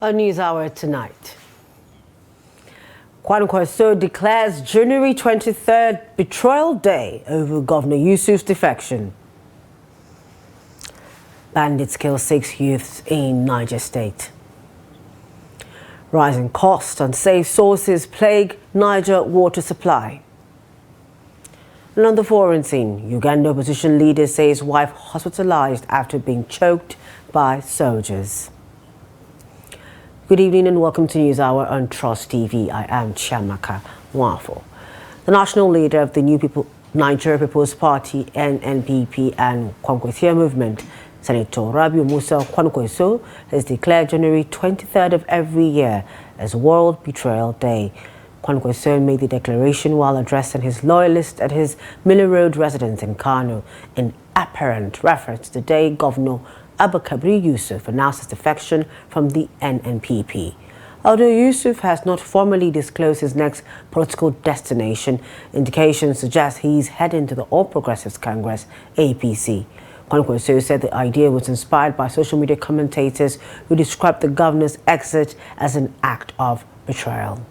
A news hour tonight. Kano declares January 23rd betrayal day over Governor Yusuf's defection. Bandits kill 6 youths in Niger State. Rising costs and unsafe sources plague Niger water supply. And on the foreign scene, Uganda opposition leader says wife hospitalized after being choked by soldiers. Good evening and welcome to News Hour on Trust TV. I am Chiamaka Nwafo. The national leader of the Niger People's Party, NNPP, and Kwankwasia movement, Senator Rabiu Musa Kwankwaso, has declared January 23rd of every year as World Betrayal Day. Kwankwaso made the declaration while addressing his loyalists at his Miller Road residence in Kano, in apparent reference to the day Governor Yusuf announced his defection from the NNPP. Although Yusuf has not formally disclosed his next political destination, indications suggest he's heading to the All Progressives Congress, APC. Kwankwaso said the idea was inspired by social media commentators who described the governor's exit as an act of betrayal.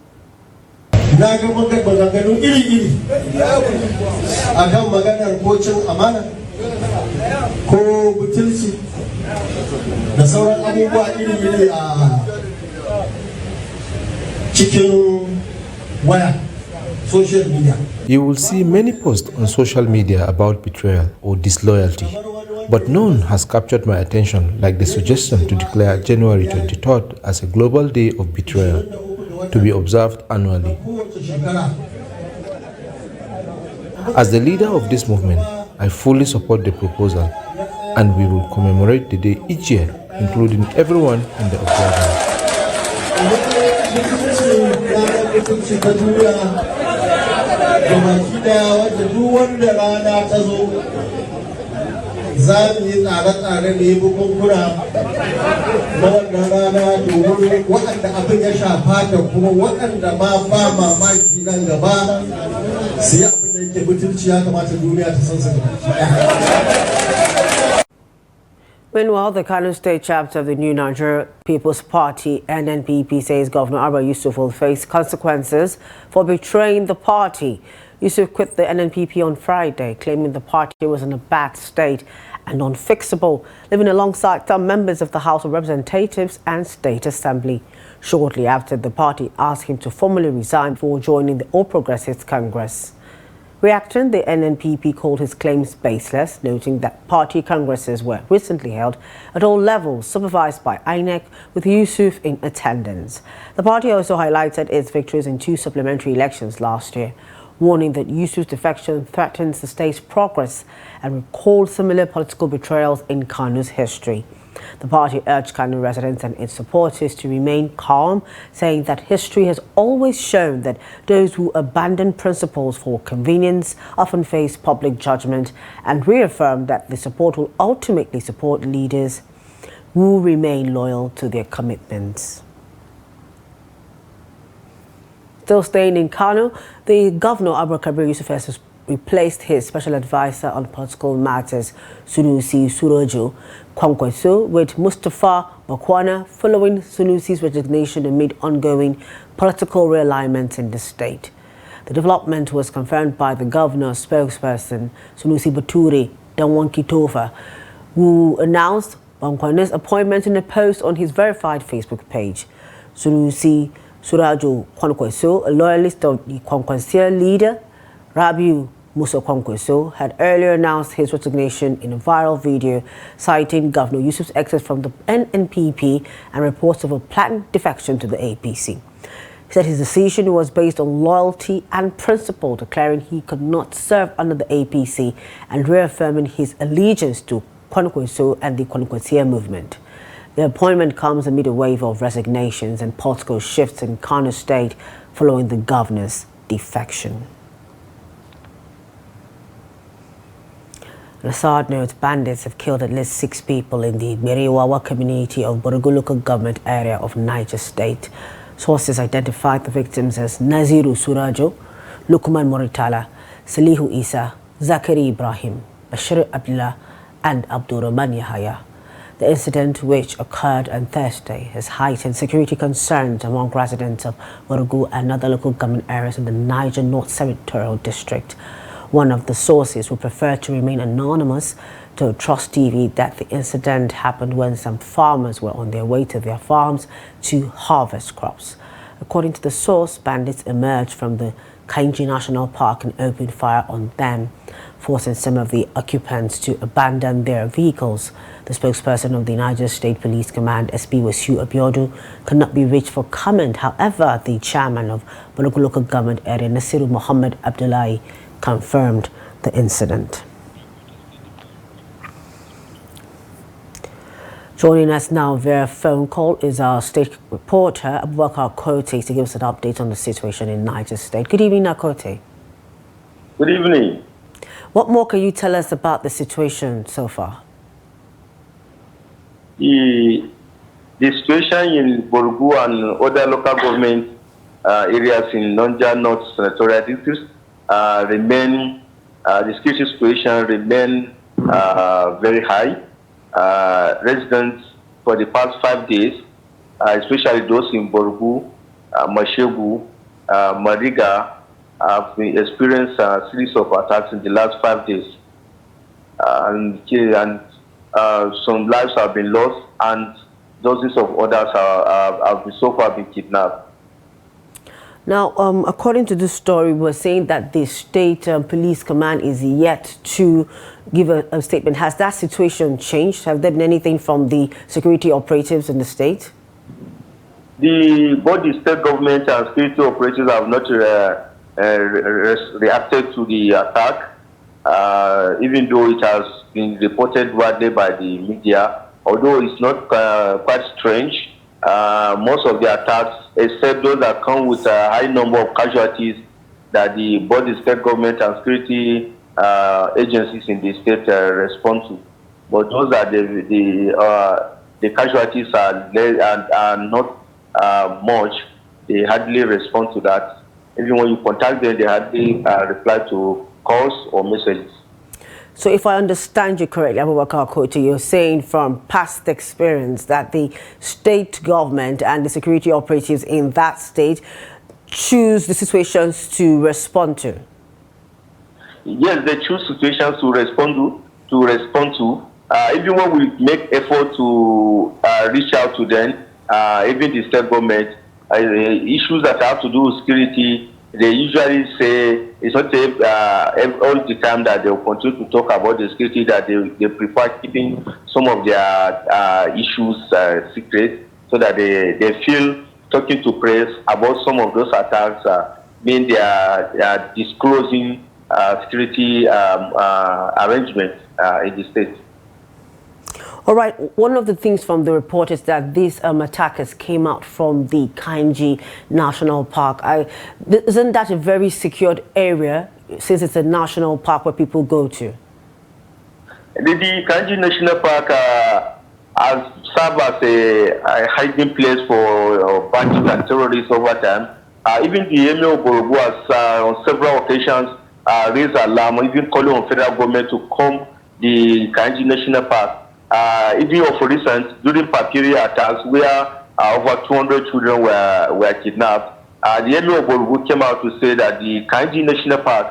Da sauran abubuwa iri-iri a cikin waya, social media. You will see many posts on social media about betrayal or disloyalty, but none has captured my attention like the suggestion to declare January 23rd as a global day of betrayal to be observed annually. As the leader of this movement, I fully support the proposal, and we will commemorate the day each year, including everyone in the observance. Meanwhile, the Kano State chapter of the new Niger People's Party, NNPP, says Governor Yusuf will face consequences for betraying the party. Yusuf quit the NNPP on Friday, claiming the party was in a bad state and unfixable, living alongside some members of the House of Representatives and State Assembly. Shortly after, the party asked him to formally resign before joining the All Progressives Congress. Reacting, the NNPP called his claims baseless, noting that party congresses were recently held at all levels, supervised by INEC, with Yusuf in attendance. The party also highlighted its victories in 2 supplementary elections last year, warning that Yusuf's defection threatens the state's progress and recalled similar political betrayals in Kano's history. The party urged Kano residents and its supporters to remain calm, saying that history has always shown that those who abandon principles for convenience often face public judgment, and reaffirmed that the support will ultimately support leaders who remain loyal to their commitments. Still staying in Kano, the governor Yusuf has replaced his special advisor on political matters, Sunusi Surojo Kwankwaso, with Mustafa Makwana, following Sunusi's resignation amid ongoing political realignments in the state. The development was confirmed by the governor's spokesperson, Sunusi Bature Danwankitofa, who announced Makwana's appointment in a post on his verified Facebook page. Sunusi Surojo Kwankwaso, a loyalist of the Kwankwasia leader, Rabiu Musa Kwankwaso, had earlier announced his resignation in a viral video citing Governor Yusuf's exit from the NNPP and reports of a planned defection to the APC. He said his decision was based on loyalty and principle, declaring he could not serve under the APC and reaffirming his allegiance to Kwankwaso and the Kwankwasia movement. The appointment comes amid a wave of resignations and political shifts in Kano State following the governor's defection. On a sad note, bandits have killed at least 6 people in the Meriwawa community of Borgu local government area of Niger State. Sources identified the victims as Naziru Surajo, Lukman Moritala, Salihu Isa, Zakari Ibrahim, Bashir Abdullah, and Abdurrahman Yahaya. The incident, which occurred on Thursday, has heightened security concerns among residents of Borgu and other local government areas in the Niger North Senatorial District. One of the sources who preferred to remain anonymous told Trust TV that the incident happened when some farmers were on their way to their farms to harvest crops. According to the source, bandits emerged from the Kainji National Park and opened fire on them, forcing some of the occupants to abandon their vehicles. The spokesperson of the Niger State Police Command, SP Wasiu Abiodun, could not be reached for comment. However, the chairman of Borgu Local Government Area, Nasiru Muhammad Abdullahi, confirmed the incident. Joining us now via phone call is our state reporter, Abubakar Kote, to give us an update on the situation in Niger State. Good evening, Kote. Good evening. What more can you tell us about the situation so far? The situation in Borgu and other local government areas in Niger North Senatorial District remain, the security situation remain very high. Residents for the past 5 days, especially those in Borgu, Mashegu, Mariga, have experienced a series of attacks in the last 5 days. And some lives have been lost, and dozens of others have so far been kidnapped. Now, according to this story, we're saying that the state police command is yet to give a statement. Has that situation changed? Have there been anything from the security operatives in the state? Both the state government and security operatives have not reacted to the attack, even though it has been reported widely by the media. Although it's not quite strange, most of the attacks, except those that come with a high number of casualties, that both the state government and security agencies in the state respond to. But those are the casualties are not much. They hardly respond to that. Even when you contact them, they hardly reply to calls or messages. So if I understand you correctly, Abubakar Kote, you're saying from past experience that the state government and the security operatives in that state choose the situations to respond to? Yes, they choose situations to respond to. Even when we make effort to reach out to them, even the state government, issues that have to do with security, they usually say it's not all the time that they will continue to talk about the security, that they prefer keeping some of their issues secret, so that they feel talking to press about some of those attacks mean they are disclosing security arrangements in the state. All right, one of the things from the report is that these attackers came out from the Kainji National Park. Isn't that a very secured area, since it's a national park where people go to? The Kainji National Park has served as a hiding place for bandits and terrorists over time. Even the Emir of Borgu has on several occasions raised alarm, even calling on federal government to come the Kainji National Park. Even for instance, during Papiria attacks, where over 200 children were kidnapped, the Emir of Borgu came out to say that the Kainji National Park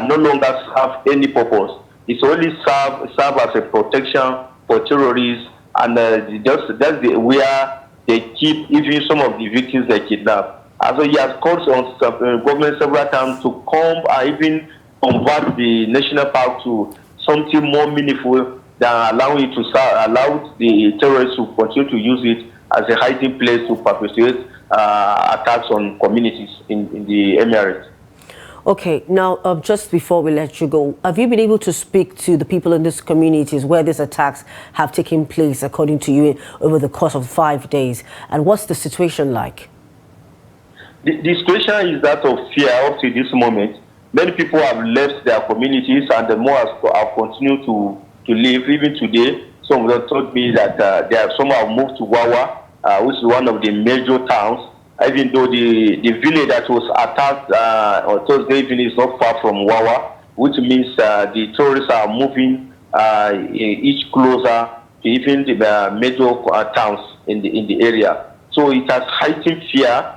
no longer serve any purpose. It's only serve as a protection for terrorists, and that's where they keep even some of the victims they kidnap. So he has called on government several times to come and even convert the national park to something more meaningful than allowing it to allow the terrorists to continue to use it as a hiding place to perpetrate attacks on communities in the Emirates. Okay, now just before we let you go, have you been able to speak to the people in these communities where these attacks have taken place, according to you, over the course of 5 days? And what's the situation like? The situation is that of fear up to this moment. Many people have left their communities, and the more have continued to live. Even today, some of them told me that some have moved to Wawa, which is one of the major towns, even though the village that was attacked on Thursday evening is not far from Wawa, which means the terrorists are moving each closer even the major towns in the area. So it has heightened fear.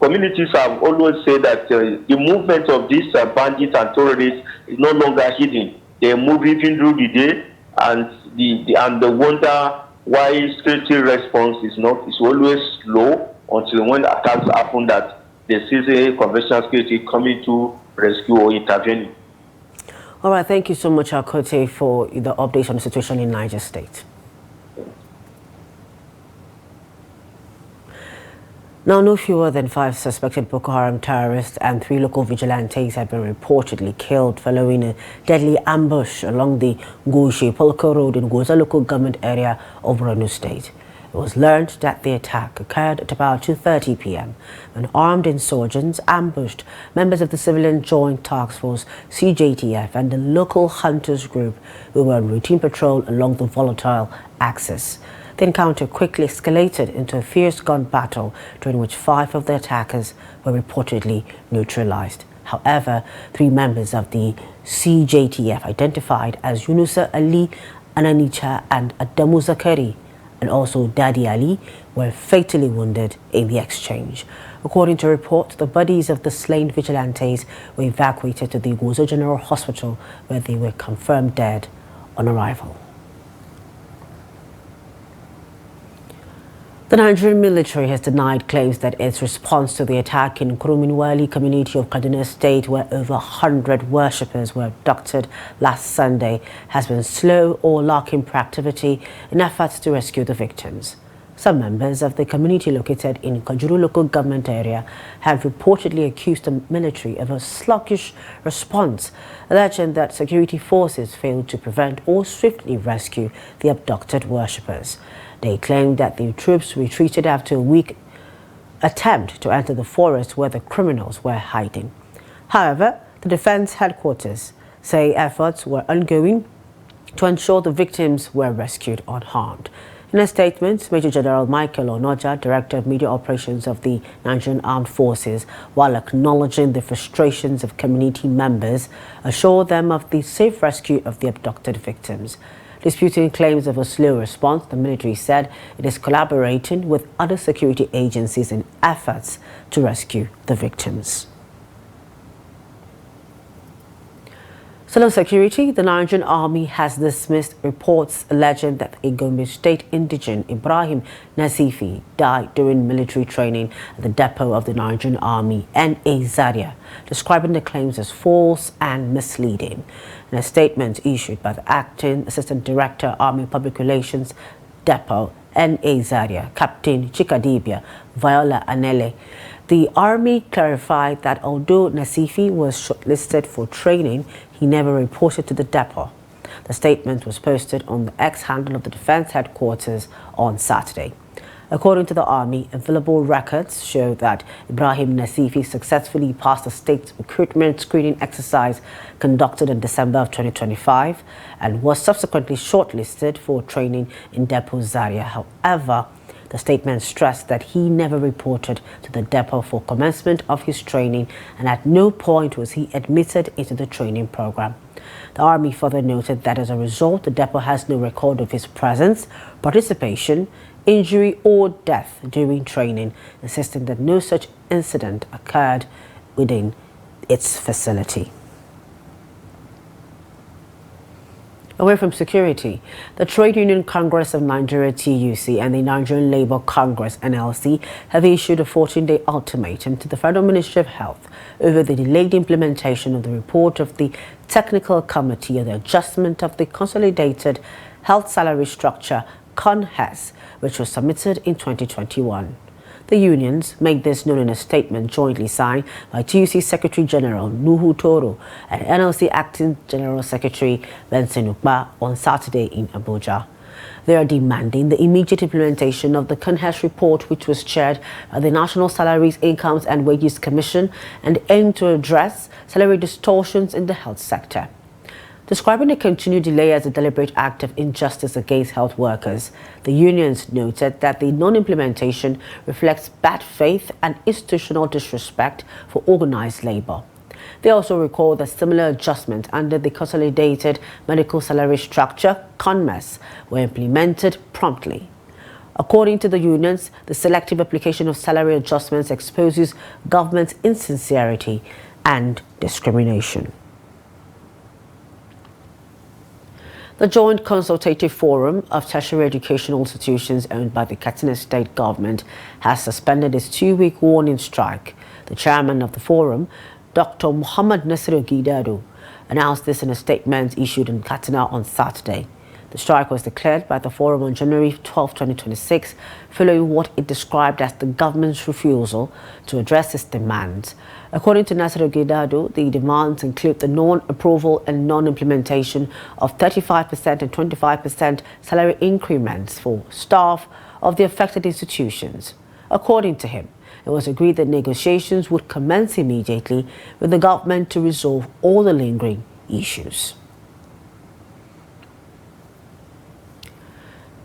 Communities have always said that the movement of these bandits and terrorists is no longer hidden. They move even through the day, and the wonder why security response is always slow until when attacks happen that they see conventional security coming to rescue or intervene. All right, thank you so much, Akote, for the update on the situation in Niger State. Now, no fewer than 5 suspected Boko Haram terrorists and 3 local vigilantes have been reportedly killed following a deadly ambush along the Goshe-Polka Road in Goza local government area of Borno State. It was learned that the attack occurred at about 2:30 p.m. when armed insurgents ambushed members of the Civilian Joint Task Force (CJTF) and the local hunters group who were on routine patrol along the volatile axis. The encounter quickly escalated into a fierce gun battle, during which 5 of the attackers were reportedly neutralized. However, 3 members of the CJTF, identified as Yunusa Ali, Ananicha and Adamu Zakari, and also Daddy Ali, were fatally wounded in the exchange. According to reports, the bodies of the slain vigilantes were evacuated to the Goza General Hospital, where they were confirmed dead on arrival. The Nigerian military has denied claims that its response to the attack in Kuruminwali community of Kaduna State, where over 100 worshippers were abducted last Sunday, has been slow or lacking proactivity in efforts to rescue the victims. Some members of the community located in Kajuru local government area have reportedly accused the military of a sluggish response, alleging that security forces failed to prevent or swiftly rescue the abducted worshippers. They claimed that the troops retreated after a weak attempt to enter the forest where the criminals were hiding. However, the defense headquarters say efforts were ongoing to ensure the victims were rescued unharmed. In a statement, Major General Michael Onoja, Director of Media Operations of the Nigerian Armed Forces, while acknowledging the frustrations of community members, assured them of the safe rescue of the abducted victims. Disputing claims of a slow response, the military said it is collaborating with other security agencies in efforts to rescue the victims. Still on security, the Nigerian Army has dismissed reports alleging that a Gombe State indigene, Ibrahim Nazifi, died during military training at the depot of the Nigerian Army, N.A. Zaria, describing the claims as false and misleading. In a statement issued by the Acting Assistant Director, Army Public Relations, Depot, N.A. Zaria, Captain Chikadibia Viola Anele, the Army clarified that although Nazifi was shortlisted for training, he never reported to the depot. The statement was posted on the X handle of the Defense Headquarters on Saturday. According to the Army, available records show that Ibrahim Nazifi successfully passed the state recruitment screening exercise conducted in December of 2025 and was subsequently shortlisted for training in Depot Zaria. However, the statement stressed that he never reported to the depot for commencement of his training, and at no point was he admitted into the training program. The Army further noted that as a result, the depot has no record of his presence, participation, injury or death during training, insisting that no such incident occurred within its facility. Away from security, the Trade Union Congress of Nigeria TUC and the Nigerian Labour Congress NLC have issued a 14-day ultimatum to the Federal Ministry of Health over the delayed implementation of the report of the Technical Committee on the Adjustment of the Consolidated Health Salary Structure, CONHES, which was submitted in 2021. The unions made this known in a statement jointly signed by TUC Secretary General Nuhu Toro and NLC Acting General Secretary Benson Ukba on Saturday in Abuja. They are demanding the immediate implementation of the CONHES report, which was chaired by the National Salaries, Incomes and Wages Commission and aimed to address salary distortions in the health sector. Describing the continued delay as a deliberate act of injustice against health workers, the unions noted that the non-implementation reflects bad faith and institutional disrespect for organized labor. They also recalled that similar adjustments under the Consolidated Medical Salary Structure, CONMES, were implemented promptly. According to the unions, the selective application of salary adjustments exposes government's insincerity and discrimination. The Joint Consultative Forum of Tertiary Educational Institutions owned by the Katsina State Government has suspended its 2-week warning strike. The chairman of the forum, Dr. Muhammad Nasiru Gidado, announced this in a statement issued in Katsina on Saturday. The strike was declared by the forum on January 12, 2026, following what it described as the government's refusal to address its demands. According to Nasiru Gidado, the demands include the non-approval and non-implementation of 35% and 25% salary increments for staff of the affected institutions. According to him, it was agreed that negotiations would commence immediately with the government to resolve all the lingering issues.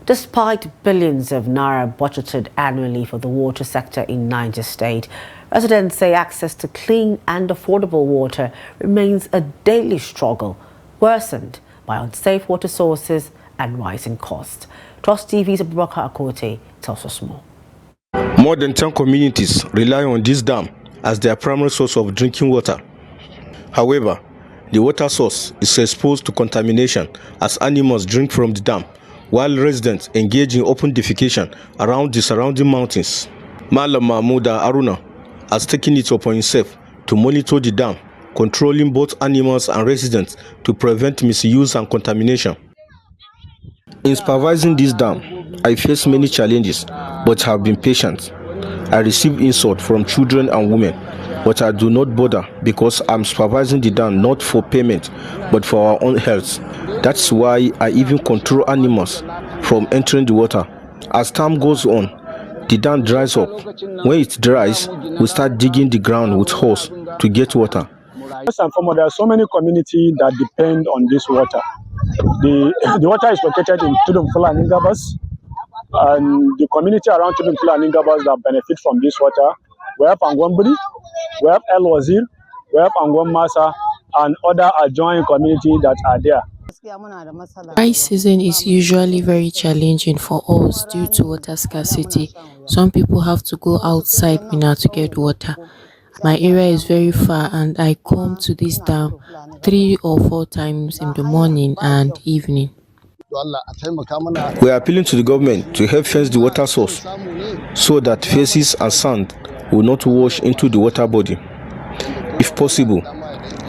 Despite billions of naira budgeted annually for the water sector in Niger State, residents say access to clean and affordable water remains a daily struggle, worsened by unsafe water sources and rising costs. Trust TV's Abubakar Akote tells us more. More than 10 communities rely on this dam as their primary source of drinking water. However, the water source is exposed to contamination as animals drink from the dam, while residents engage in open defecation around the surrounding mountains. Malam Mahmouda Aruna has taken it upon himself to monitor the dam, controlling both animals and residents to prevent misuse and contamination. In supervising this dam, I face many challenges, but have been patient. I receive insult from children and women, but I do not bother because I'm supervising the dam not for payment, but for our own health. That's why I even control animals from entering the water. As time goes on, the dam dries up. When it dries, we start digging the ground with hose to get water. First and foremost, there are so many communities that depend on this water. The water is located in Tudumfula and Ingabas, and the community around Tudumfula and Ingabas that benefit from this water. We have Angwamburi, we have El Wazir, we have Angwam Masa, and other adjoining communities that are there. Dry season is usually very challenging for us due to water scarcity. Some people have to go outside Mina to get water. My area is very far and I come to this dam 3 or 4 times in the morning and evening. We are appealing to the government to help fence the water source so that feces and sand will not wash into the water body. If possible,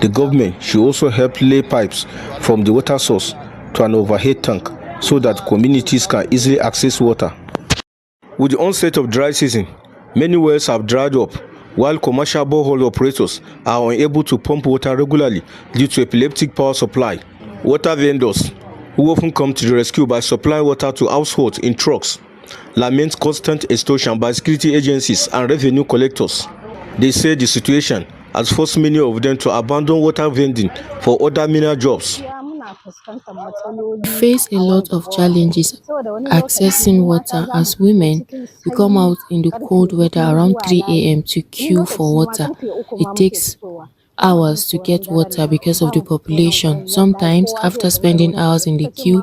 the government should also help lay pipes from the water source to an overhead tank so that communities can easily access water. With the onset of dry season, many wells have dried up, while commercial borehole operators are unable to pump water regularly due to epileptic power supply. Water vendors, who often come to the rescue by supplying water to households in trucks, lament constant extortion by security agencies and revenue collectors. They say the situation has forced many of them to abandon water vending for other menial jobs. We face a lot of challenges accessing water. As women, we come out in the cold weather around 3 a.m. to queue for water. It takes hours to get water because of the population. Sometimes, after spending hours in the queue,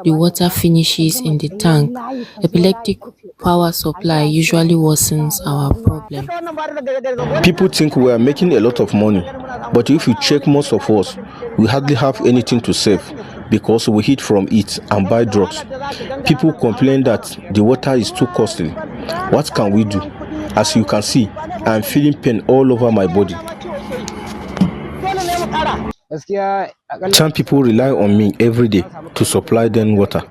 the water finishes in the tank. Epileptic power supply usually worsens our problem. People think we are making a lot of money, but if you check most of us, we hardly have anything to save because we eat from it and buy drugs. People complain that the water is too costly. What can we do? As you can see, I am feeling pain all over my body. Some people rely on me every day to supply them water.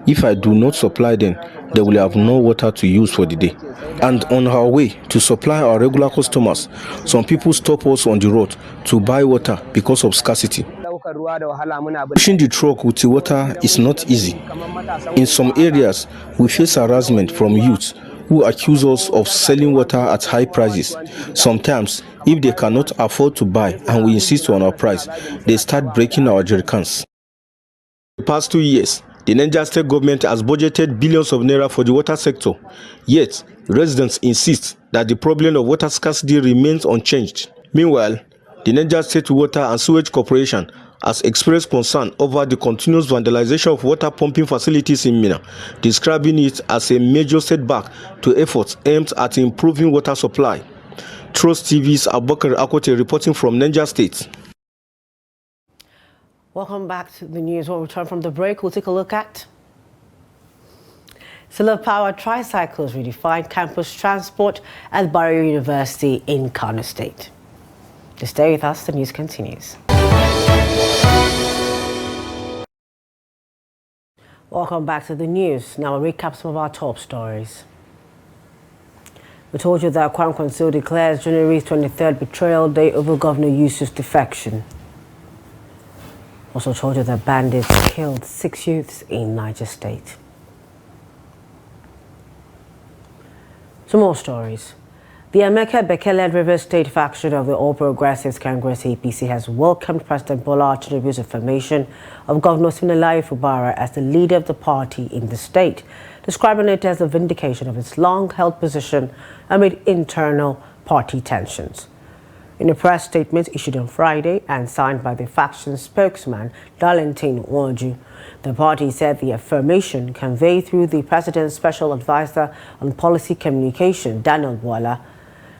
If I do not supply them, they will have no water to use for the day. And on our way to supply our regular customers, some people stop us on the road to buy water because of scarcity. Pushing the truck with the water is not easy. In some areas, we face harassment from youths who accuse us of selling water at high prices. Sometimes, if they cannot afford to buy and we insist on our price, they start breaking our jerrycans. In the past 2 years, the Niger State government has budgeted billions of naira for the water sector. Yet, residents insist that the problem of water scarcity remains unchanged. Meanwhile, The Niger State Water and Sewage Corporation has expressed concern over the continuous vandalization of water pumping facilities in Minna, describing it as a major setback to efforts aimed at improving water supply. Trust TV's Abubakar Akote reporting from Niger State. Welcome back to the news. When we return from the break, we'll take a look at solar-powered tricycles redefine campus transport at Barrio University in Kano State. To stay with us, the news continues. Welcome back to the news. Now we'll recap some of our top stories. We told you that Kwame Council declares January 23rd betrayal day over Governor Yusuf's defection. Also told you that bandits killed 6 youths in Niger State. Some more stories. The Emeka Bekele River State faction of the All Progressives Congress APC has welcomed President Bola Tinubu's affirmation of Governor Siminalayi Fubara as the leader of the party in the state, describing it as a vindication of its long-held position amid internal party tensions. In a press statement issued on Friday and signed by the faction spokesman Darlington Waju, the party said the affirmation conveyed through the president's special advisor on policy communication, Daniel Bwala,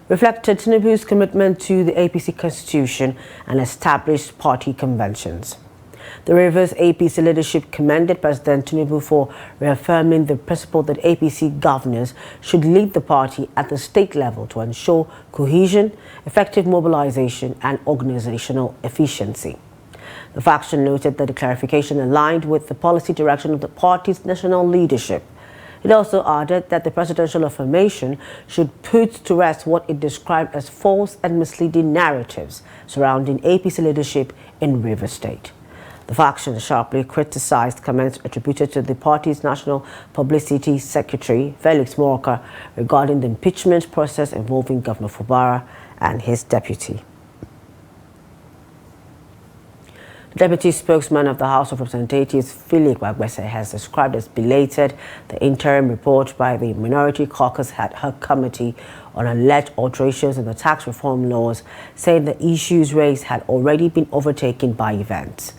reflected Tinubu's commitment to the APC constitution and established party conventions. The Rivers APC leadership commended President Tinubu for reaffirming the principle that APC governors should lead the party at the state level to ensure cohesion, effective mobilization, and organizational efficiency. The faction noted that the clarification aligned with the policy direction of the party's national leadership. It also added that the presidential affirmation should put to rest what it described as false and misleading narratives surrounding APC leadership in Rivers State. The faction sharply criticized comments attributed to the party's national publicity secretary, Felix Morka, regarding the impeachment process involving Governor Fubara and his deputy. The deputy spokesman of the House of Representatives, Philip Wagbese, has described as belated the interim report by the Minority Caucus ad hoc committee on alleged alterations in the tax reform laws, saying the issues raised had already been overtaken by events.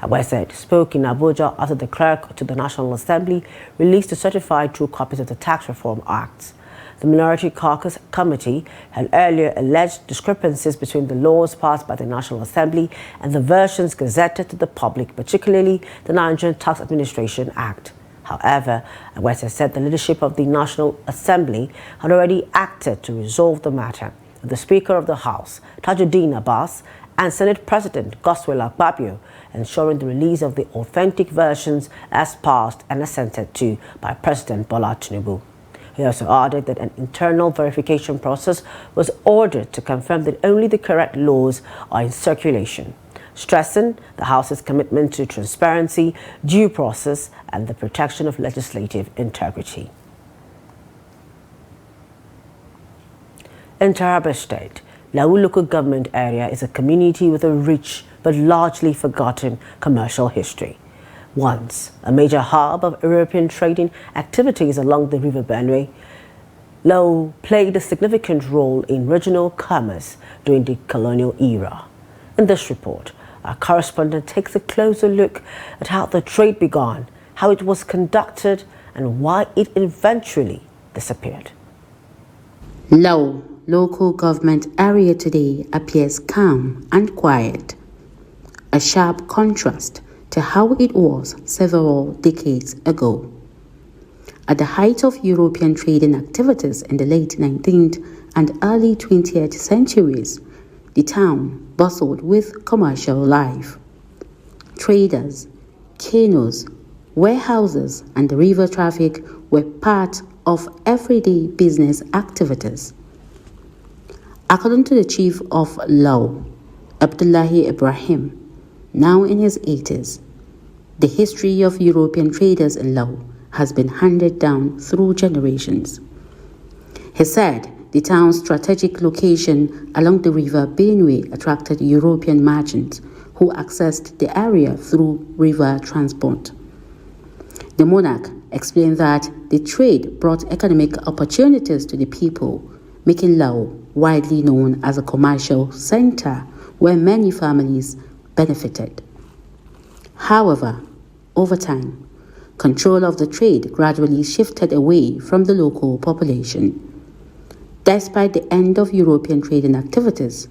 Wagbese spoke in Abuja after the clerk to the National Assembly released the certified true copies of the Tax Reform Acts. The Minority Caucus Committee had earlier alleged discrepancies between the laws passed by the National Assembly and the versions gazetted to the public, particularly the Nigerian Tax Administration Act. However, Wagbese said the leadership of the National Assembly had already acted to resolve the matter. The Speaker of the House, Tajuddin Abbas, and Senate President Godswill Akpabio, ensuring the release of the authentic versions as passed and assented to by President Bola Tinubu. He also added that an internal verification process was ordered to confirm that only the correct laws are in circulation, stressing the House's commitment to transparency, due process, and the protection of legislative integrity. In Taraba State, Lawu local government area is a community with a rich but largely forgotten commercial history. Once a major hub of European trading activities along the River Benue, Lawu played a significant role in regional commerce during the colonial era. In this report, our correspondent takes a closer look at how the trade began, how it was conducted, and why it eventually disappeared. Lawu local government area today appears calm and quiet, a sharp contrast to how it was several decades ago. At the height of European trading activities in the late 19th and early 20th centuries, the town bustled with commercial life. Traders, canoes, warehouses, and the river traffic were part of everyday business activities. According to the chief of Lawu, Abdullahi Ibrahim, now in his 80s, the history of European traders in Lawu has been handed down through generations. He said the town's strategic location along the river Benue attracted European merchants who accessed the area through river transport. The monarch explained that the trade brought economic opportunities to the people, making Lawu widely known as a commercial center where many families benefited. However, over time, control of the trade gradually shifted away from the local population. Despite the end of European trading activities,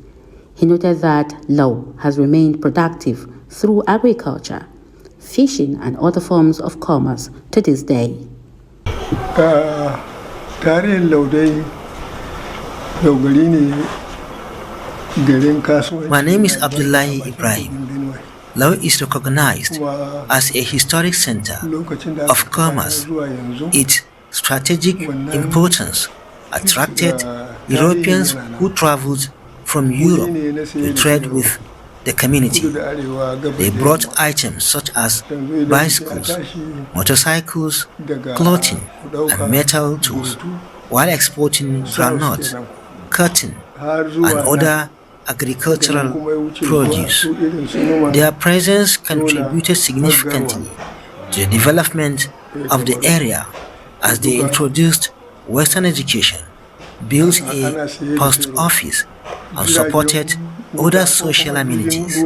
he noted that Lau has remained productive through agriculture, fishing and other forms of commerce to this day. My name is Abdullahi Ibrahim. Lau is recognized as a historic center of commerce. Its strategic importance attracted Europeans who traveled from Europe to trade with the community. They brought items such as bicycles, motorcycles, clothing, and metal tools, while exporting groundnuts, cotton, and other agricultural produce. Their presence contributed significantly to the development of the area as they introduced Western education, built a post office, and supported other social amenities.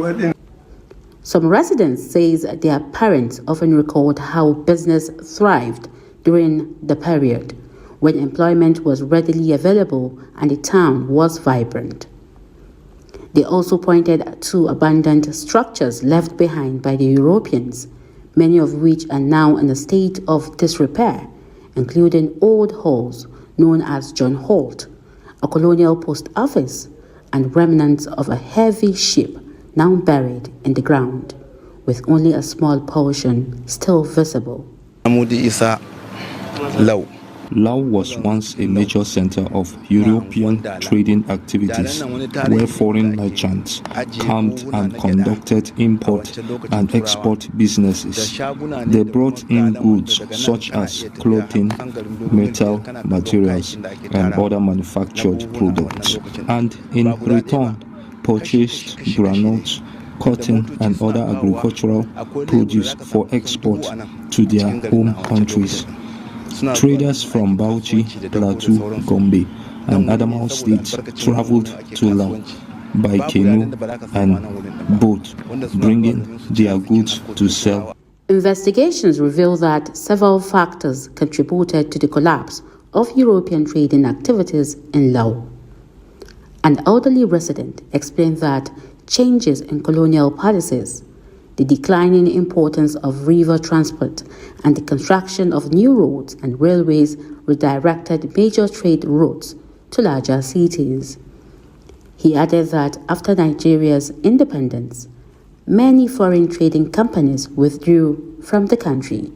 Some residents say their parents often record how business thrived during the period when employment was readily available and the town was vibrant. They also pointed to abandoned structures left behind by the Europeans, many of which are now in a state of disrepair, including old halls known as John Holt, a colonial post office, and remnants of a heavy ship now buried in the ground, with only a small portion still visible. Lau was once a major center of European trading activities where foreign merchants camped and conducted import and export businesses. They brought in goods such as clothing, metal materials, and other manufactured products, and in return purchased granules, cotton, and other agricultural produce for export to their home countries. Traders from Bauchi, Plateau, Gombe, and Adamawa states traveled to Lau by canoe and boat, bringing their goods to sell. Investigations reveal that several factors contributed to the collapse of European trading activities in Lau. An elderly resident explained that changes in colonial policies, the declining importance of river transport, and the construction of new roads and railways redirected major trade routes to larger cities. He added that after Nigeria's independence, many foreign trading companies withdrew from the country.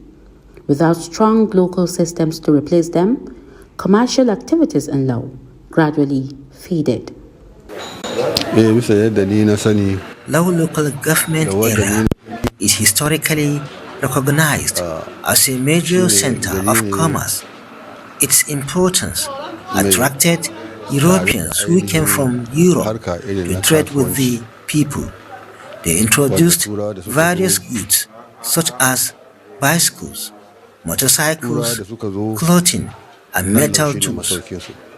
Without strong local systems to replace them, commercial activities in Lau gradually faded. Lau local government area is historically recognized as a major center of commerce. Its importance attracted Europeans who came from Europe to trade with the people. They introduced various goods such as bicycles, motorcycles, clothing, and metal tools,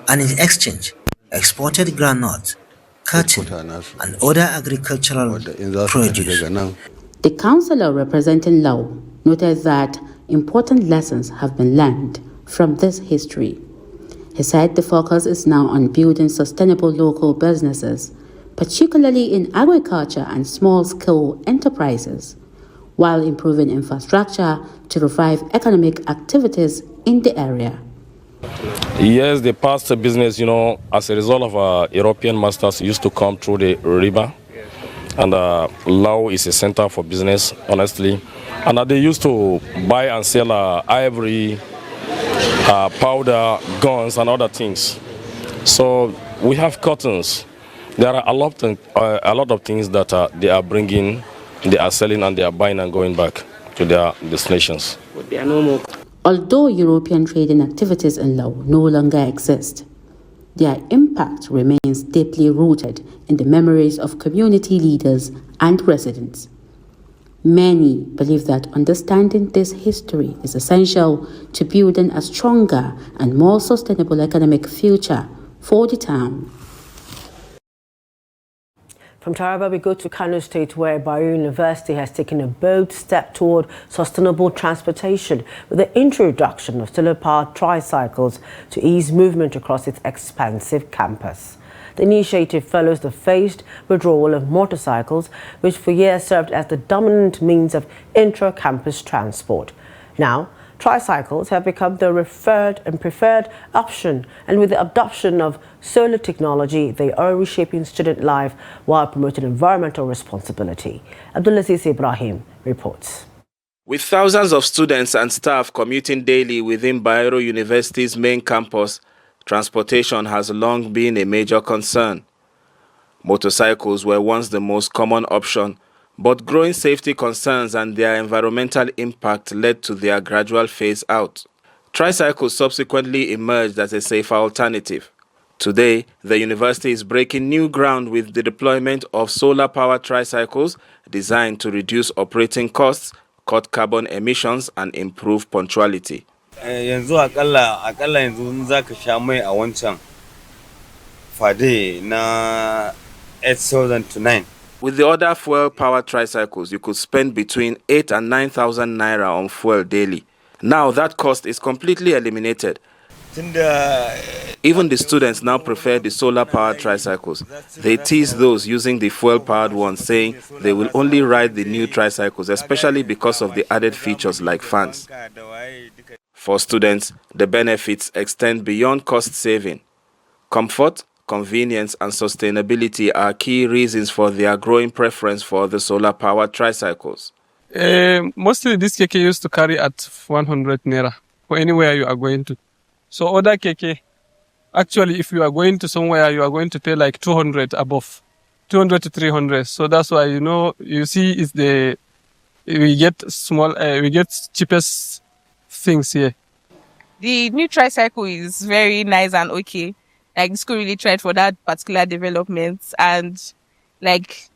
and in exchange exported groundnuts, cotton, and other agricultural produce. The councillor representing Lau noted that important lessons have been learned from this history. He said the focus is now on building sustainable local businesses, particularly in agriculture and small-scale enterprises, while improving infrastructure to revive economic activities in the area. Yes, the past business, as a result of European masters used to come through the river. And Lau is a center for business, honestly. And they used to buy and sell ivory, powder, guns, and other things. So we have cottons. There are a lot of things that they are bringing, they are selling, and they are buying and going back to their destinations. Although European trading activities in Lau no longer exist, their impact remains deeply rooted in the memories of community leaders and residents. Many believe that understanding this history is essential to building a stronger and more sustainable economic future for the town. From Taraba, we go to Kano State, where Bayero University has taken a bold step toward sustainable transportation with the introduction of solar-powered tricycles to ease movement across its expansive campus. The initiative follows the phased withdrawal of motorcycles, which for years served as the dominant means of intra-campus transport. Now, tricycles have become the preferred option, and with the adoption of solar technology, they are reshaping student life while promoting environmental responsibility. Abdulaziz Ibrahim reports. With thousands of students and staff commuting daily within Bayero University's main campus, transportation has long been a major concern. Motorcycles were once the most common option, but growing safety concerns and their environmental impact led to their gradual phase out. Tricycles subsequently emerged as a safer alternative. Today, the university is breaking new ground with the deployment of solar-powered tricycles designed to reduce operating costs, cut carbon emissions, and improve punctuality. Yanzu akalla yanzu zaka sha mai a wancan fade na 8,000 to 9. With the other fuel-powered tricycles, you could spend between 8 and 9,000 naira on fuel daily. Now that cost is completely eliminated. Even the students now prefer the solar-powered tricycles. They tease those using the fuel-powered ones, saying they will only ride the new tricycles, especially because of the added features like fans. For students, the benefits extend beyond cost saving. Comfort, convenience and sustainability are key reasons for their growing preference for the solar-powered tricycles. Mostly this keke used to carry at 100 naira for anywhere you are going to. So other keke, actually if you are going to somewhere, you are going to pay like 200 above, 200 to 300. So that's why, you see is we get cheapest things here. The new tricycle is very nice and okay. Like, the school really tried for that particular development, and like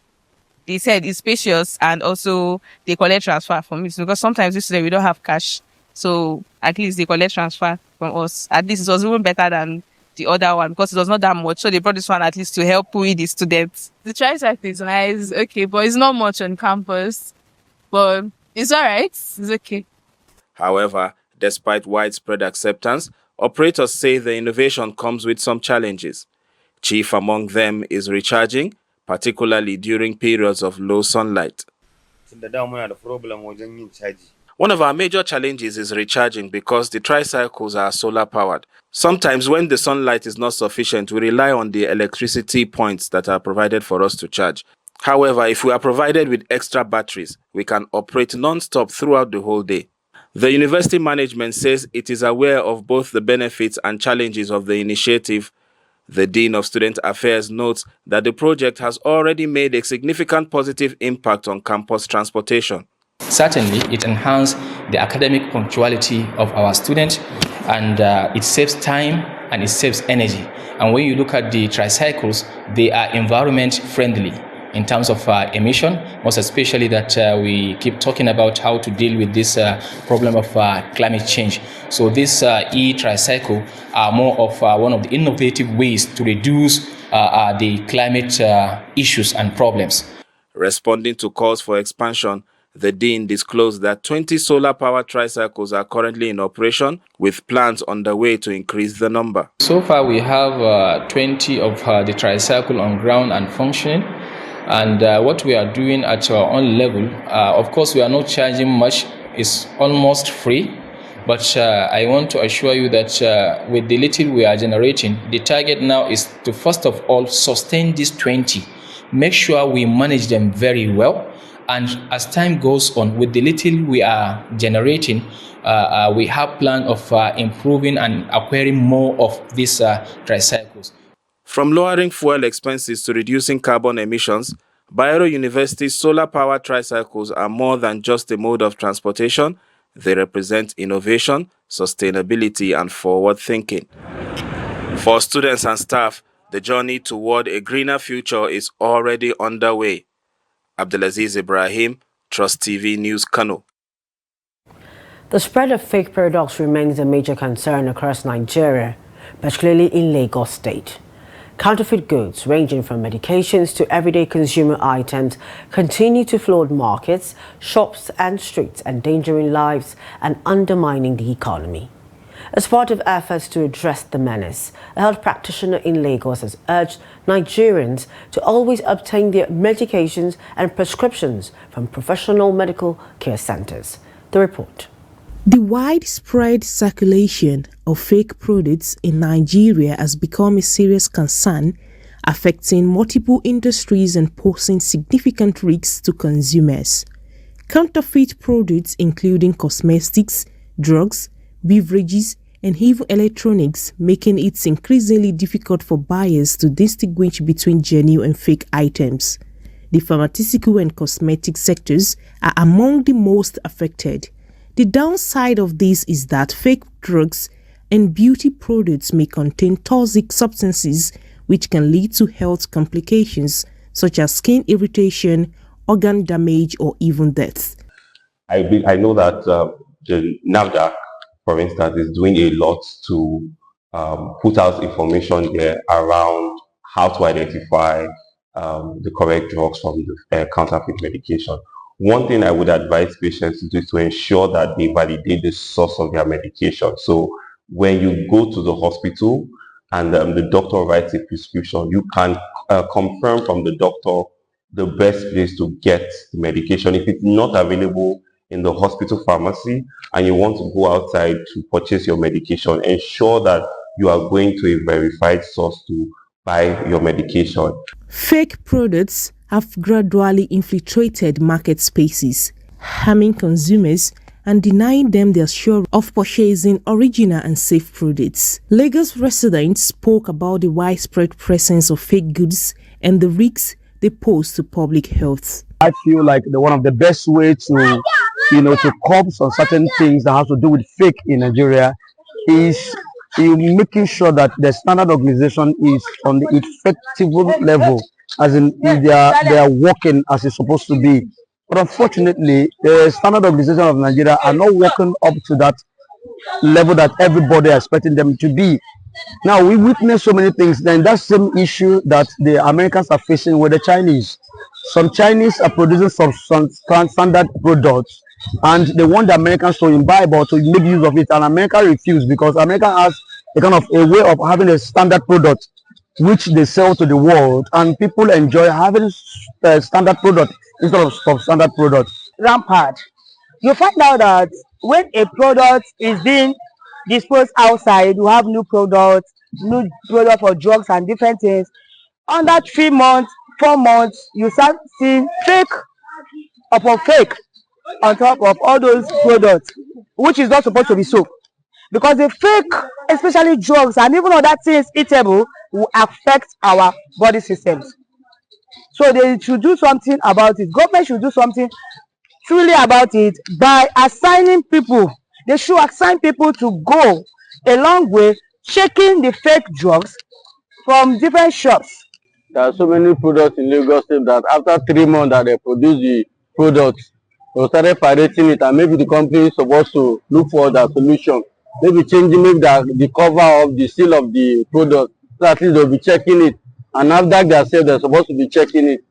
they said, it's spacious, and also they collect transfer from it, because sometimes we don't have cash, so at least they collect transfer from us. At least it was even better than the other one because it was not that much, so they brought this one at least to help with the students. The tricycle is nice, okay, but it's not much on campus, but it's all right, it's okay. However, despite widespread acceptance, operators say the innovation comes with some challenges. Chief among them is recharging, particularly during periods of low sunlight. One of our major challenges is recharging because the tricycles are solar-powered. Sometimes when the sunlight is not sufficient, we rely on the electricity points that are provided for us to charge. However, if we are provided with extra batteries, we can operate non-stop throughout the whole day. The university management says it is aware of both the benefits and challenges of the initiative. The Dean of Student Affairs notes that the project has already made a significant positive impact on campus transportation. Certainly, it enhances the academic punctuality of our students, and it saves time and it saves energy. And when you look at the tricycles, they are environment friendly in terms of emission, most especially that we keep talking about how to deal with this problem of climate change. So this e-tricycle are more of one of the innovative ways to reduce the climate issues and problems. Responding to calls for expansion, the Dean disclosed that 20 solar-powered tricycles are currently in operation, with plans underway to increase the number. So far we have 20 of the tricycle on ground and functioning. And what we are doing at our own level, of course, we are not charging much. It's almost free. But I want to assure you that with the little we are generating, the target now is to, first of all, sustain these 20. Make sure we manage them very well. And as time goes on, with the little we are generating, we have plan of improving and acquiring more of these tricycles. From lowering fuel expenses to reducing carbon emissions, Bayero University's solar-powered tricycles are more than just a mode of transportation. They represent innovation, sustainability, and forward thinking. For students and staff, the journey toward a greener future is already underway. Abdulaziz Ibrahim, Trust TV News, Kano. The spread of fake products remains a major concern across Nigeria, particularly in Lagos State. Counterfeit goods, ranging from medications to everyday consumer items, continue to flood markets, shops and streets, endangering lives and undermining the economy. As part of efforts to address the menace, a health practitioner in Lagos has urged Nigerians to always obtain their medications and prescriptions from professional medical care centers. The report. The widespread circulation of fake products in Nigeria has become a serious concern, affecting multiple industries and posing significant risks to consumers. Counterfeit products, including cosmetics, drugs, beverages, and even electronics, making it increasingly difficult for buyers to distinguish between genuine and fake items. The pharmaceutical and cosmetic sectors are among the most affected. The downside of this is that fake drugs and beauty products may contain toxic substances which can lead to health complications such as skin irritation, organ damage, or even death. I know that the NAFDAC, for instance, is doing a lot to put out information there around how to identify the correct drugs from the counterfeit medication. One thing I would advise patients to do is to ensure that they validate the source of their medication. So when you go to the hospital and the doctor writes a prescription, you can confirm from the doctor the best place to get the medication. If it's not available in the hospital pharmacy and you want to go outside to purchase your medication, ensure that you are going to a verified source to buy your medication. Fake products have gradually infiltrated market spaces, harming consumers and denying them the assurance of purchasing original and safe products. Lagos residents spoke about the widespread presence of fake goods and the risks they pose to public health. I feel like one of the best ways to, to curb on certain things that have to do with fake in Nigeria is making sure that the standard organization is on the effective level, as in they are working as it's supposed to be. But unfortunately, the standard organization of Nigeria are not working up to that level that everybody is expecting them to be. Now, we witness so many things. Then that same issue that the Americans are facing with the Chinese. Some Chinese are producing some standard products, and they want the Americans to imbibe or to make use of it, and America refused because America has a kind of a way of having a standard product which they sell to the world, and people enjoy having a standard product instead of substandard product. Rampart. You find out that when a product is being disposed outside, you have new product for drugs and different things. Under 3 months, 4 months, you start seeing fake upon fake on top of all those products, which is not supposed to be so. Because the fake, especially drugs and even other things eatable, will affect our body systems. So they should do something about it. Government should do something truly about it by assigning people. They should assign people to go a long way checking the fake drugs from different shops. There are so many products in Lagos State that after 3 months that they produce the products, they started pirating it, and maybe the company is supposed to look for that solution. Maybe changing the cover of the seal of the product, so at least they'll be checking it. And after they're supposed to be checking it.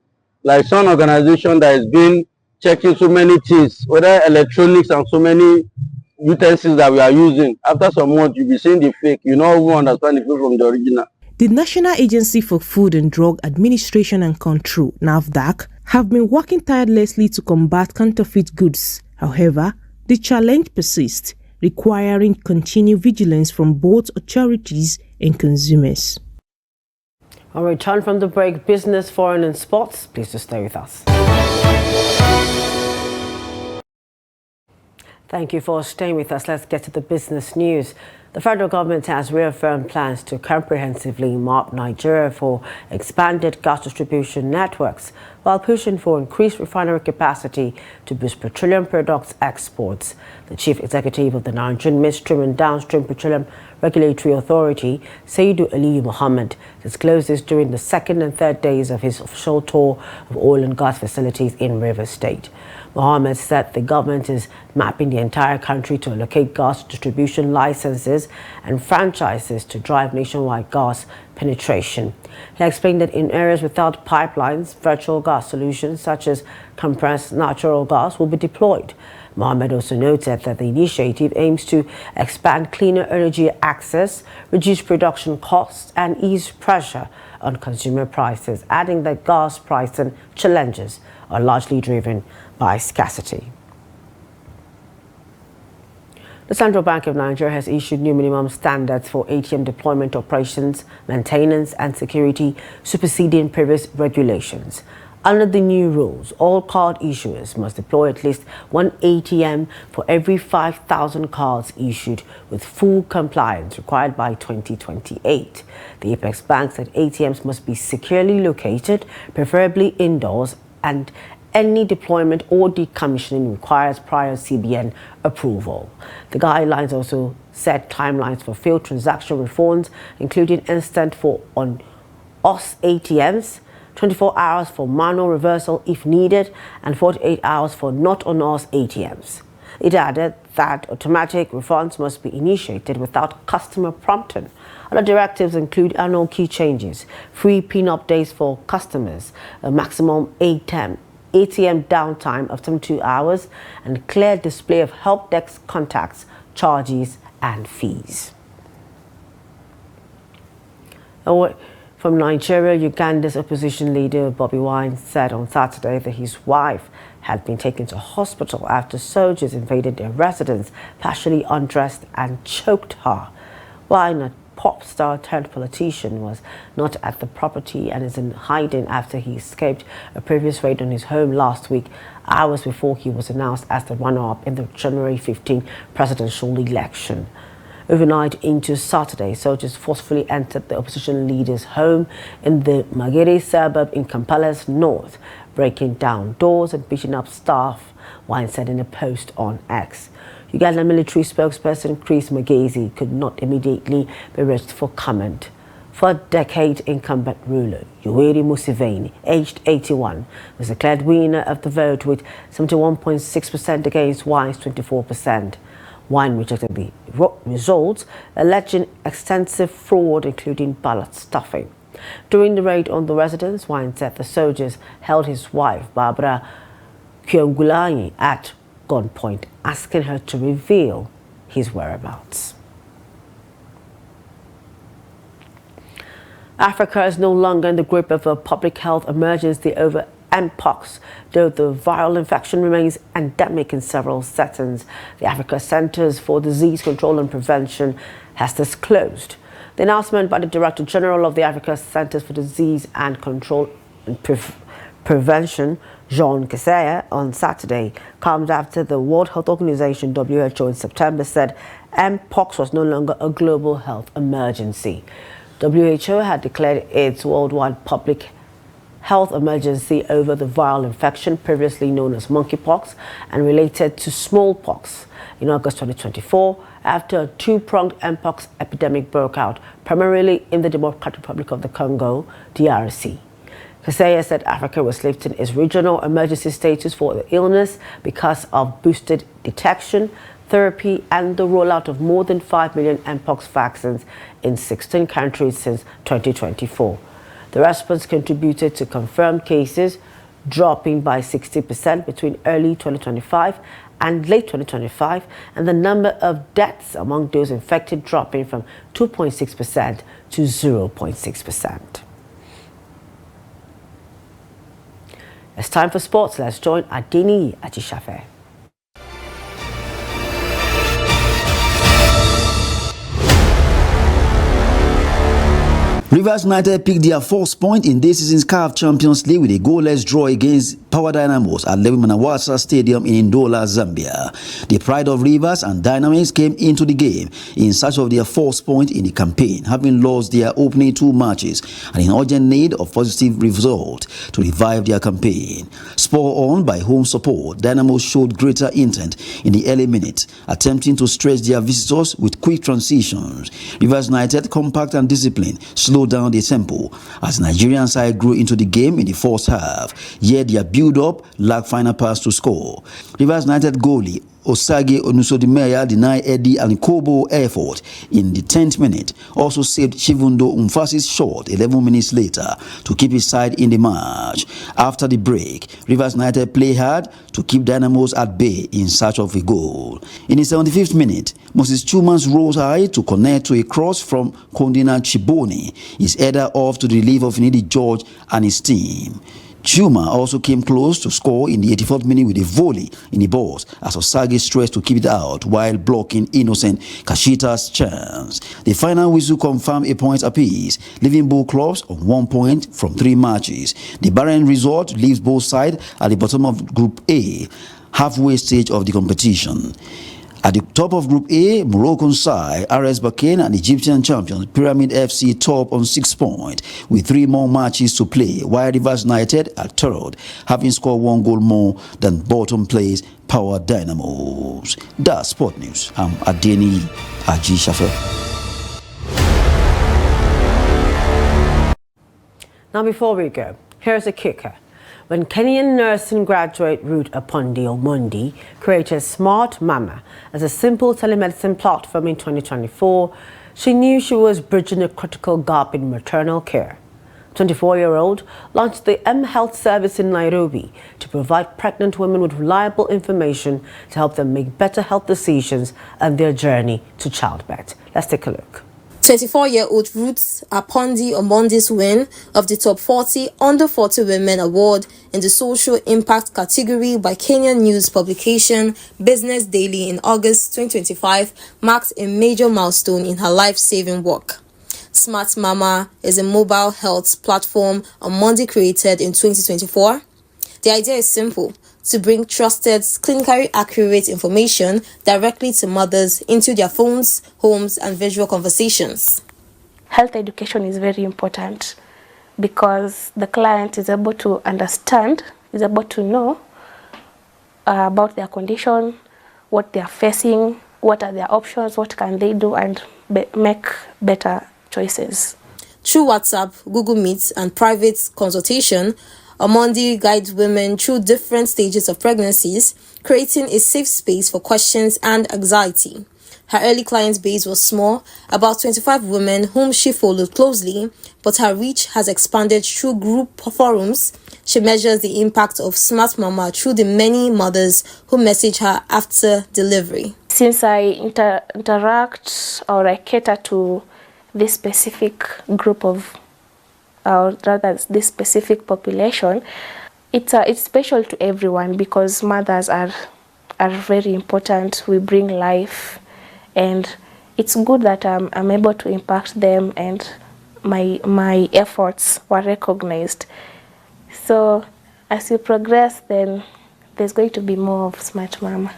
Like some organization that has been checking so many things, whether electronics and so many utensils that we are using. After some months, you'll be seeing the fake. You don't even understand the fake from the original. The National Agency for Food and Drug Administration and Control, NAFDAC, have been working tirelessly to combat counterfeit goods. However, the challenge persists, requiring continued vigilance from both authorities and consumers. On return from the break, business, foreign and sports. Please do stay with us. Thank you for staying with us. Let's get to the business news. The federal government has reaffirmed plans to comprehensively map Nigeria for expanded gas distribution networks while pushing for increased refinery capacity to boost petroleum products exports. The chief executive of the Nigerian Midstream and Downstream Petroleum Regulatory Authority, Saidu Aliyu Muhammad, disclosed this during the second and third days of his official tour of oil and gas facilities in Rivers State. Mohammed said the government is mapping the entire country to allocate gas distribution licenses tenders and franchises to drive nationwide gas penetration. He explained that in areas without pipelines, virtual gas solutions such as compressed natural gas will be deployed. Mohammed also noted that the initiative aims to expand cleaner energy access, reduce production costs, and ease pressure on consumer prices, adding that gas pricing challenges are largely driven by scarcity. The Central Bank of Nigeria has issued new minimum standards for ATM deployment operations, maintenance, and security, superseding previous regulations. Under the new rules, all card issuers must deploy at least one ATM for every 5,000 cards issued, with full compliance required by 2028. The Apex Bank said ATMs must be securely located, preferably indoors, and any deployment or decommissioning requires prior CBN approval. The guidelines also set timelines for failed transaction refunds, including instant for on-us ATMs, 24 hours for manual reversal if needed, and 48 hours for not on-us ATMs. It added that automatic refunds must be initiated without customer prompting. Other directives include annual key changes, free PIN updates for customers, a maximum ATM downtime of 72 hours, and clear display of help desk contacts, charges, and fees. From Nigeria, Uganda's opposition leader Bobby Wine said on Saturday that his wife had been taken to hospital after soldiers invaded their residence, partially undressed and choked her. Wine, a pop star turned politician, was not at the property and is in hiding after he escaped a previous raid on his home last week, hours before he was announced as the runner-up in the January 15 presidential election. Overnight into Saturday, soldiers forcefully entered the opposition leader's home in the Magere suburb in Kampala's north, breaking down doors and beating up staff, Wine said in a post on X. Uganda military spokesperson Chris Magezi could not immediately be reached for comment. For a decade, incumbent ruler Yoweri Museveni, aged 81, was declared winner of the vote with 71.6% against Wine's 24%. Wine rejected the results, alleging extensive fraud, including ballot stuffing. During the raid on the residence, Wine said the soldiers held his wife, Barbara Kyongulani, at gunpoint, asking her to reveal his whereabouts. Africa is no longer in the grip of a public health emergency over Mpox, though the viral infection remains endemic in several settings. The Africa Centers for Disease Control and Prevention has disclosed. The announcement by the Director General of the Africa Centers for Disease and Control and Prevention, Jean Kaseya, on Saturday comes after the World Health Organization (WHO) in September said Mpox was no longer a global health emergency. WHO had declared its worldwide public health emergency over the viral infection previously known as monkeypox and related to smallpox in August 2024 after a two-pronged Mpox epidemic broke out, primarily in the Democratic Republic of the Congo, DRC. Kaseya said Africa was lifting its regional emergency status for the illness because of boosted detection, therapy, and the rollout of more than 5 million Mpox vaccines in 16 countries since 2024. The response contributed to confirmed cases dropping by 60% between early 2025 and late 2025, and the number of deaths among those infected dropping from 2.6% to 0.6%. It's time for sports. Let's join Adini Ajishafe. Rivers United picked their first point in this season's CAF Champions League with a goalless draw against Power Dynamos at Levi Manawasa Stadium in Ndola, Zambia. The pride of Rivers and Dynamics came into the game in search of their first point in the campaign, having lost their opening two matches and in urgent need of positive result to revive their campaign. Spurred on by home support, Dynamos showed greater intent in the early minutes, attempting to stretch their visitors with quick transitions. Rivers United, compact and disciplined, slowed down the tempo as the Nigerian side grew into the game in the first half, yet their build-up lacked final pass to score. Rivers United goalie Osage Onusodimeya denied Eddie and Kobo effort in the 10th minute, also saved Chivundo Umfasi's shot 11 minutes later to keep his side in the match. After the break, Rivers United play hard to keep Dynamos at bay in search of a goal. In the 75th minute, Moses Chumans rose high to connect to a cross from Kondina Chiboni, his header off to the relief of Nidi George and his team. Chuma also came close to score in the 84th minute with a volley in the box as Osage stressed to keep it out while blocking innocent Kashita's chance. The final whistle confirmed a point apiece, leaving both clubs on 1 point from 3 matches. The barren result leaves both sides at the bottom of Group A, halfway stage of the competition. At the top of Group A, Moroccan side RS Berkane and Egyptian champions Pyramid FC top on 6 points with 3 more matches to play, while Rivers United at third, having scored 1 goal more than bottom place Power Dynamos. That's Sport News. I'm Adeni Aji Shafer. Now before we go, here's a kicker. When Kenyan nursing graduate Ruth Apondi Omondi created Smart Mama as a simple telemedicine platform in 2024, she knew she was bridging a critical gap in maternal care. 24-year-old launched the M-Health service in Nairobi to provide pregnant women with reliable information to help them make better health decisions and their journey to childbirth. Let's take a look. 24-year-old Ruth Apondi Omondi's win of the Top 40 Under 40 Women Award in the Social Impact category by Kenyan news publication Business Daily in August 2025 marked a major milestone in her life-saving work. Smart Mama is a mobile health platform Omondi created in 2024. The idea is simple: to bring trusted, clinically accurate information directly to mothers into their phones, homes, and visual conversations. Health education is very important because the client is able to understand, is able to know about their condition, what they are facing, what are their options, what can they do, and make better choices. Through WhatsApp, Google Meet, and private consultation, Omondi guides women through different stages of pregnancies, creating a safe space for questions and anxiety. Her early client base was small, about 25 women whom she followed closely, but her reach has expanded through group forums. She measures the impact of Smart Mama through the many mothers who message her after delivery. Since I interact or I cater to this specific group of or rather this specific population, it's special to everyone because mothers are very important. We bring life, and it's good that I'm able to impact them and my efforts were recognized. So as you progress, then there's going to be more of Smart Mama.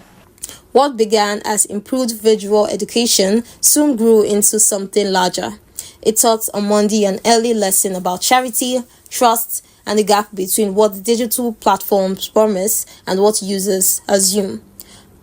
What began as improved visual education soon grew into something larger. It taught Omondi an early lesson about charity, trust, and the gap between what digital platforms promise and what users assume.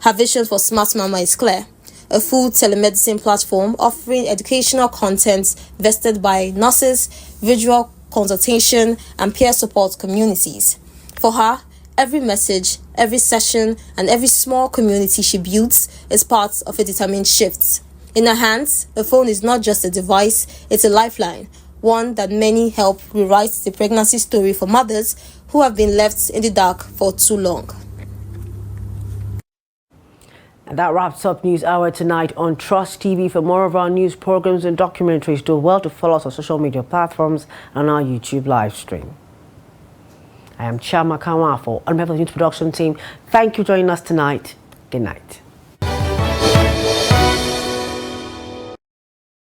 Her vision for Smart Mama is clear: a full telemedicine platform offering educational content vested by nurses, visual consultation, and peer support communities. For her, every message, every session, and every small community she builds is part of a determined shift. In her hands, the phone is not just a device, it's a lifeline, one that many help rewrite the pregnancy story for mothers who have been left in the dark for too long. And that wraps up News Hour tonight on Trust TV. For more of our news programs and documentaries, do well to follow us on social media platforms and our YouTube live stream. I am Chama Kanwafo on the News Production team. Thank you for joining us tonight. Good night.